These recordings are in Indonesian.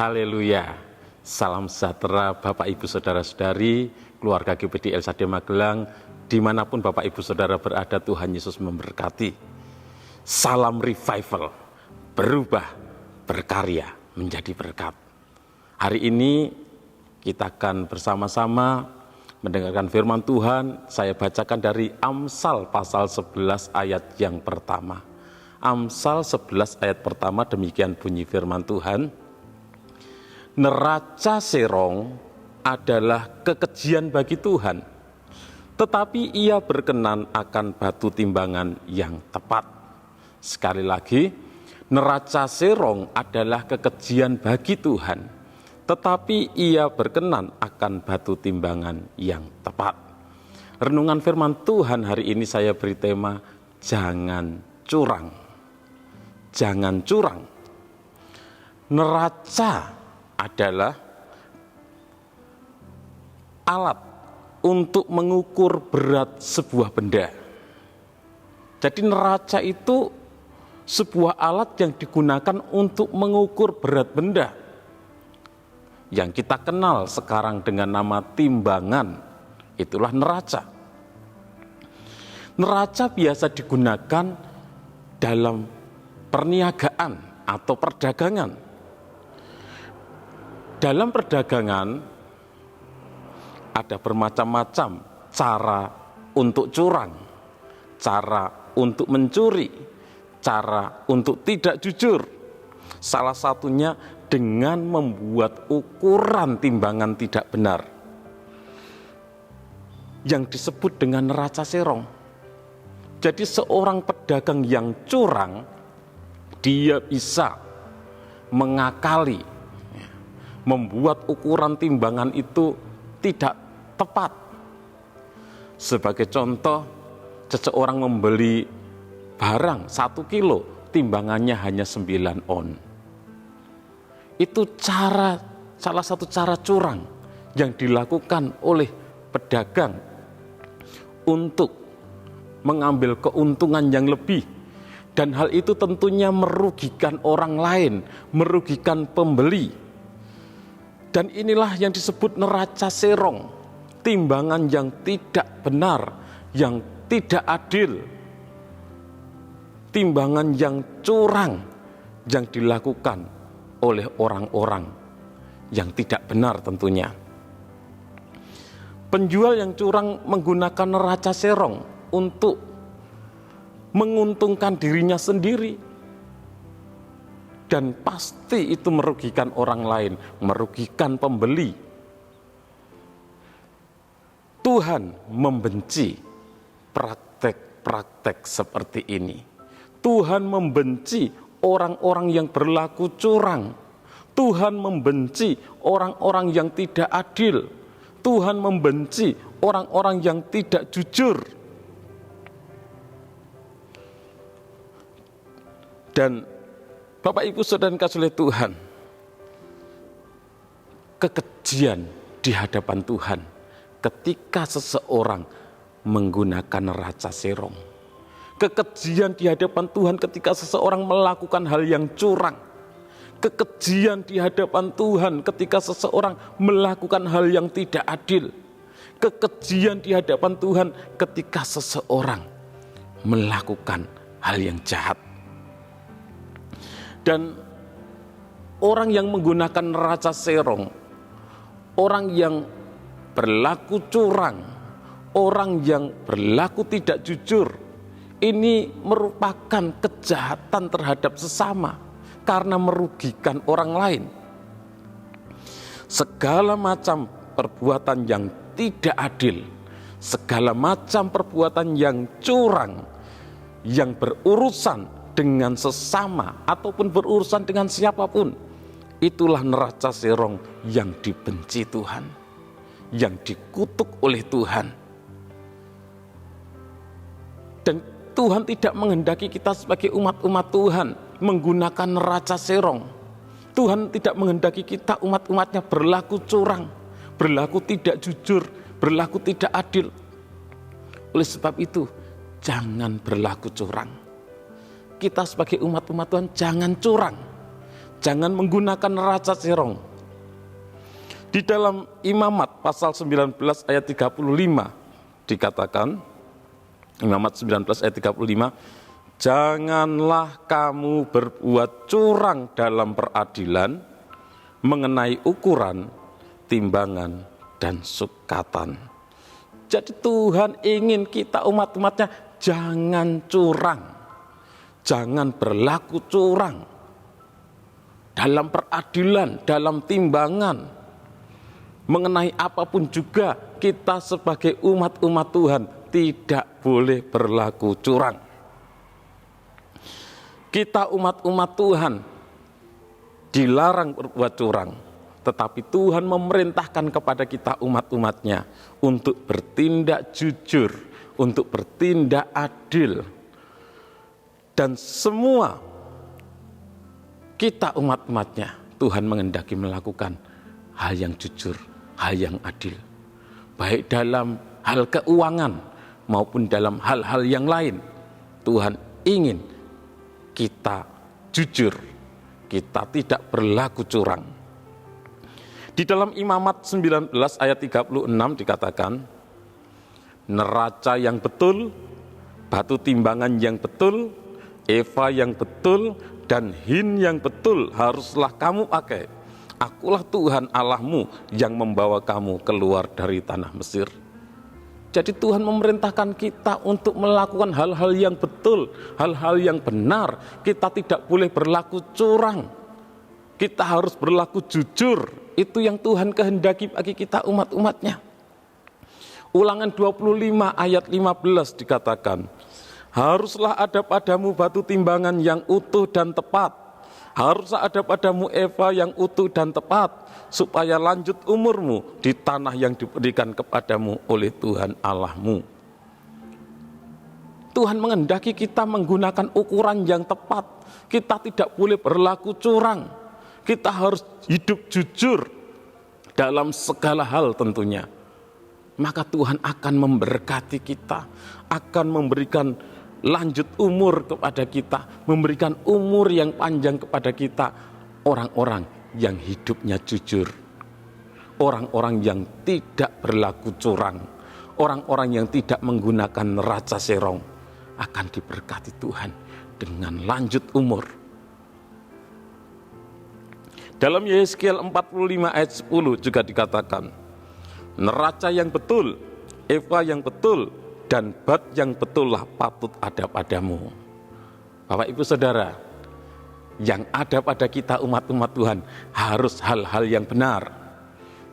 Haleluya. Salam sejahtera Bapak Ibu Saudara-saudari, keluarga GPD LSAD Magelang, dimanapun Bapak Ibu Saudara berada, Tuhan Yesus memberkati. Salam revival, berubah, berkarya, menjadi berkat. Hari ini kita akan bersama-sama mendengarkan firman Tuhan. Saya bacakan dari Amsal pasal 11 ayat yang pertama. Amsal 11 ayat pertama, demikian bunyi firman Tuhan. Neraca serong adalah kekejian bagi Tuhan, tetapi ia berkenan akan batu timbangan yang tepat. Sekali lagi, neraca serong adalah kekejian bagi Tuhan, tetapi ia berkenan akan batu timbangan yang tepat. Renungan firman Tuhan hari ini saya beri tema, jangan curang. Jangan curang. Neraca adalah alat untuk mengukur berat sebuah benda. Jadi neraca itu sebuah alat yang digunakan untuk mengukur berat benda. Yang kita kenal sekarang dengan nama timbangan, itulah neraca. Neraca biasa digunakan dalam perniagaan atau perdagangan. Dalam perdagangan ada bermacam-macam cara untuk curang, cara untuk mencuri, cara untuk tidak jujur. Salah satunya dengan membuat ukuran timbangan tidak benar, yang disebut dengan neraca serong. Jadi seorang pedagang yang curang, dia bisa mengakali, membuat ukuran timbangan itu tidak tepat. Sebagai contoh, seseorang membeli barang 1 kilo, timbangannya hanya 9 on. Itu salah satu cara curang yang dilakukan oleh pedagang untuk mengambil keuntungan yang lebih. Dan hal itu tentunya merugikan orang lain, merugikan pembeli. Dan inilah yang disebut neraca serong, timbangan yang tidak benar, yang tidak adil, timbangan yang curang yang dilakukan oleh orang-orang yang tidak benar tentunya. Penjual yang curang menggunakan neraca serong untuk menguntungkan dirinya sendiri. Dan pasti itu merugikan orang lain, merugikan pembeli. Tuhan membenci praktek-praktek seperti ini. Tuhan membenci orang-orang yang berlaku curang. Tuhan membenci orang-orang yang tidak adil. Tuhan membenci orang-orang yang tidak jujur. Dan Bapak Ibu Saudara yang kasih oleh Tuhan, kekejian di hadapan Tuhan ketika seseorang menggunakan neraca serong. Kekejian di hadapan Tuhan ketika seseorang melakukan hal yang curang. Kekejian di hadapan Tuhan ketika seseorang melakukan hal yang tidak adil. Kekejian di hadapan Tuhan ketika seseorang melakukan hal yang jahat. Dan orang yang menggunakan neraca serong, orang yang berlaku curang, orang yang berlaku tidak jujur, ini merupakan kejahatan terhadap sesama karena merugikan orang lain. Segala macam perbuatan yang tidak adil, segala macam perbuatan yang curang, yang berurusan dengan sesama ataupun berurusan dengan siapapun, itulah neraca serong yang dibenci Tuhan, yang dikutuk oleh Tuhan. Dan Tuhan tidak menghendaki kita sebagai umat-umat Tuhan menggunakan neraca serong. Tuhan tidak menghendaki kita umat-umatnya berlaku curang, berlaku tidak jujur, berlaku tidak adil. Oleh sebab itu, jangan berlaku curang. Kita sebagai umat-umat Tuhan jangan curang. Jangan menggunakan neraca serong. Di dalam Imamat pasal 19 ayat 35 dikatakan, Imamat 19 ayat 35, janganlah kamu berbuat curang dalam peradilan mengenai ukuran, timbangan, dan sukatan. Jadi Tuhan ingin kita umat-umatnya jangan curang, jangan berlaku curang dalam peradilan, dalam timbangan. Mengenai apapun juga kita sebagai umat-umat Tuhan tidak boleh berlaku curang. Kita umat-umat Tuhan dilarang berbuat curang, tetapi Tuhan memerintahkan kepada kita umat-umatnya untuk bertindak jujur, untuk bertindak adil. Dan semua kita umat-umatnya Tuhan menghendaki melakukan hal yang jujur, hal yang adil, baik dalam hal keuangan maupun dalam hal-hal yang lain. Tuhan ingin kita jujur, kita tidak berlaku curang. Di dalam Imamat 19 ayat 36 dikatakan, neraca yang betul, batu timbangan yang betul, eva yang betul, dan hin yang betul haruslah kamu pakai. Akulah Tuhan Allahmu yang membawa kamu keluar dari tanah Mesir. Jadi Tuhan memerintahkan kita untuk melakukan hal-hal yang betul, hal-hal yang benar. Kita tidak boleh berlaku curang. Kita harus berlaku jujur. Itu yang Tuhan kehendaki bagi kita umat-umatnya. Ulangan 25 ayat 15 dikatakan, haruslah ada padamu batu timbangan yang utuh dan tepat. Haruslah ada padamu eva yang utuh dan tepat, supaya lanjut umurmu di tanah yang diberikan kepadamu oleh Tuhan Allahmu. Tuhan menghendaki kita menggunakan ukuran yang tepat. Kita tidak boleh berlaku curang. Kita harus hidup jujur dalam segala hal tentunya. Maka Tuhan akan memberkati kita, akan memberikan lanjut umur kepada kita, memberikan umur yang panjang kepada kita, orang-orang yang hidupnya jujur, orang-orang yang tidak berlaku curang, orang-orang yang tidak menggunakan neraca serong, akan diberkati Tuhan dengan lanjut umur. Dalam Yehezkiel 45 ayat 10 juga dikatakan, neraca yang betul, eva yang betul, dan bat yang betullah patut ada padamu. Bapak Ibu Saudara, yang ada pada kita umat-umat Tuhan harus hal-hal yang benar,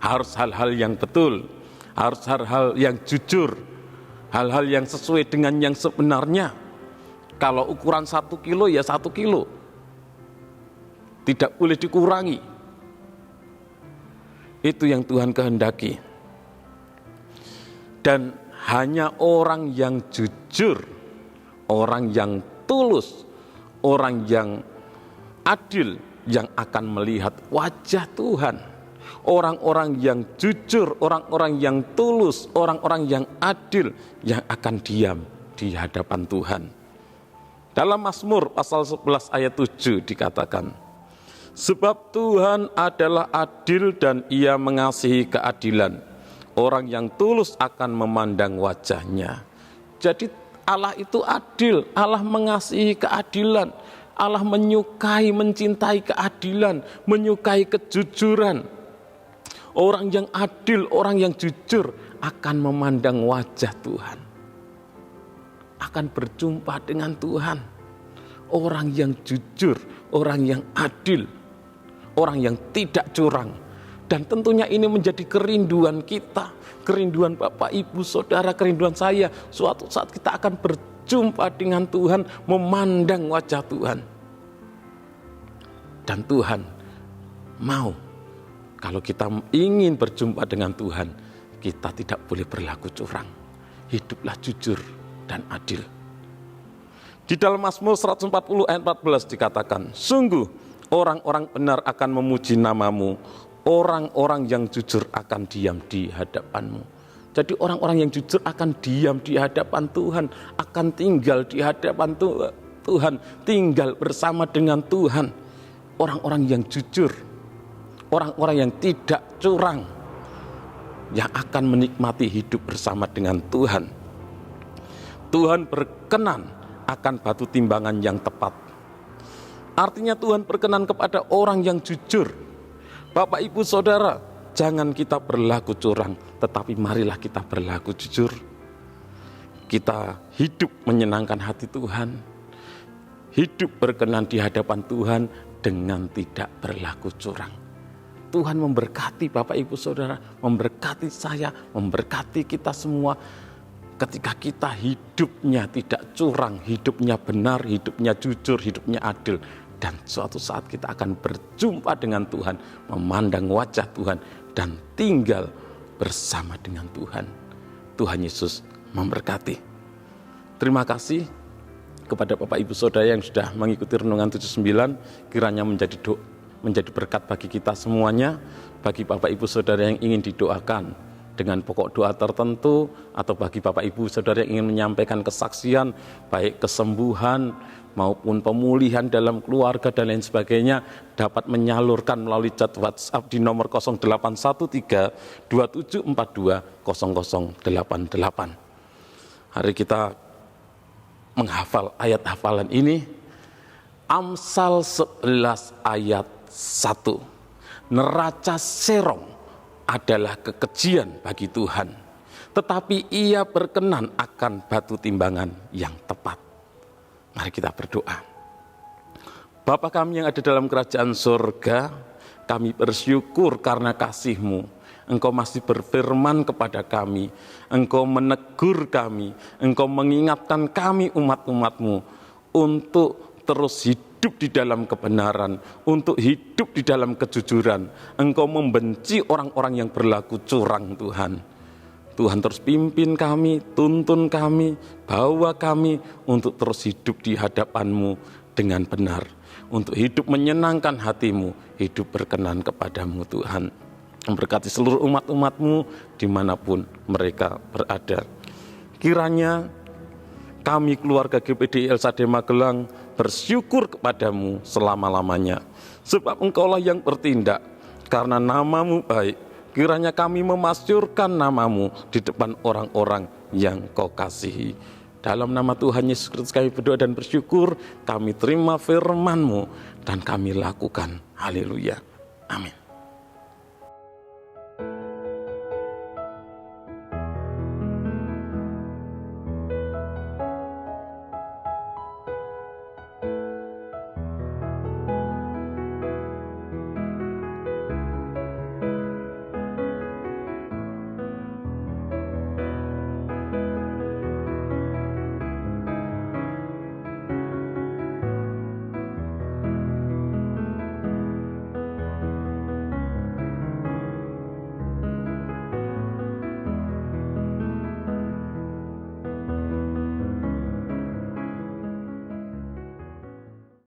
harus hal-hal yang betul, harus hal-hal yang jujur, hal-hal yang sesuai dengan yang sebenarnya. Kalau ukuran 1 kilo ya 1 kilo, tidak boleh dikurangi. Itu yang Tuhan kehendaki. Dan hanya orang yang jujur, orang yang tulus, orang yang adil yang akan melihat wajah Tuhan. Orang-orang yang jujur, orang-orang yang tulus, orang-orang yang adil yang akan diam di hadapan Tuhan. Dalam Mazmur pasal 11 ayat 7 dikatakan, sebab Tuhan adalah adil dan Ia mengasihi keadilan. Orang yang tulus akan memandang wajahnya. Jadi Allah itu adil, Allah mengasihi keadilan, Allah menyukai, mencintai keadilan, menyukai kejujuran. Orang yang adil, orang yang jujur akan memandang wajah Tuhan, akan berjumpa dengan Tuhan. Orang yang jujur, orang yang adil, orang yang tidak curang. Dan tentunya ini menjadi kerinduan kita, kerinduan Bapak, Ibu, Saudara, kerinduan saya. Suatu saat kita akan berjumpa dengan Tuhan, memandang wajah Tuhan. Dan Tuhan mau, kalau kita ingin berjumpa dengan Tuhan, kita tidak boleh berlaku curang. Hiduplah jujur dan adil. Di dalam Mazmur 140 ayat 14 dikatakan, sungguh orang-orang benar akan memuji namamu, orang-orang yang jujur akan diam di hadapanmu. Jadi orang-orang yang jujur akan diam di hadapan Tuhan, akan tinggal di hadapan Tuhan, tinggal bersama dengan Tuhan. orang-orang yang jujur, orang-orang yang tidak curang, yang akan menikmati hidup bersama dengan Tuhan. Tuhan berkenan akan batu timbangan yang tepat. Artinya Tuhan berkenan kepada orang yang jujur. Bapak, Ibu, Saudara, jangan kita berlaku curang, tetapi marilah kita berlaku jujur. Kita hidup menyenangkan hati Tuhan, hidup berkenan di hadapan Tuhan dengan tidak berlaku curang. Tuhan memberkati Bapak, Ibu, Saudara, memberkati saya, memberkati kita semua. Ketika kita hidupnya tidak curang, hidupnya benar, hidupnya jujur, hidupnya adil. Dan suatu saat kita akan berjumpa dengan Tuhan, memandang wajah Tuhan, dan tinggal bersama dengan Tuhan. Tuhan Yesus memberkati. Terima kasih kepada Bapak, Ibu, Saudara yang sudah mengikuti Renungan 79. Kiranya menjadi berkat bagi kita semuanya. Bagi Bapak, Ibu, Saudara yang ingin didoakan dengan pokok doa tertentu, atau bagi Bapak, Ibu, Saudara yang ingin menyampaikan kesaksian, baik kesembuhan maupun pemulihan dalam keluarga dan lain sebagainya, dapat menyalurkan melalui chat WhatsApp di nomor 0813 2742 0088. Hari kita menghafal ayat hafalan ini, Amsal 11 ayat 1. Neraca serong adalah kekejian bagi Tuhan, tetapi Ia berkenan akan batu timbangan yang tepat. Mari kita berdoa. Bapa kami yang ada dalam kerajaan surga, kami bersyukur karena kasih-Mu. Engkau masih berfirman kepada kami, Engkau menegur kami, Engkau mengingatkan kami umat-umat-Mu untuk terus hidup di dalam kebenaran, untuk hidup di dalam kejujuran. Engkau membenci orang-orang yang berlaku curang, Tuhan. Tuhan terus pimpin kami, tuntun kami, bawa kami untuk terus hidup di hadapan-Mu dengan benar, untuk hidup menyenangkan hati-Mu, hidup berkenan kepada-Mu, Tuhan. Memberkati seluruh umat-umat-Mu dimanapun mereka berada. Kiranya kami keluarga GPD El Shaddai Magelang bersyukur kepada-Mu selama-lamanya, sebab Engkaulah yang bertindak, karena nama-Mu baik. Kiranya kami memasyurkan nama-Mu di depan orang-orang yang Kau kasihi. Dalam nama Tuhan Yesus Kristus kami berdoa dan bersyukur, kami terima firman-Mu dan kami lakukan. Haleluya. Amin.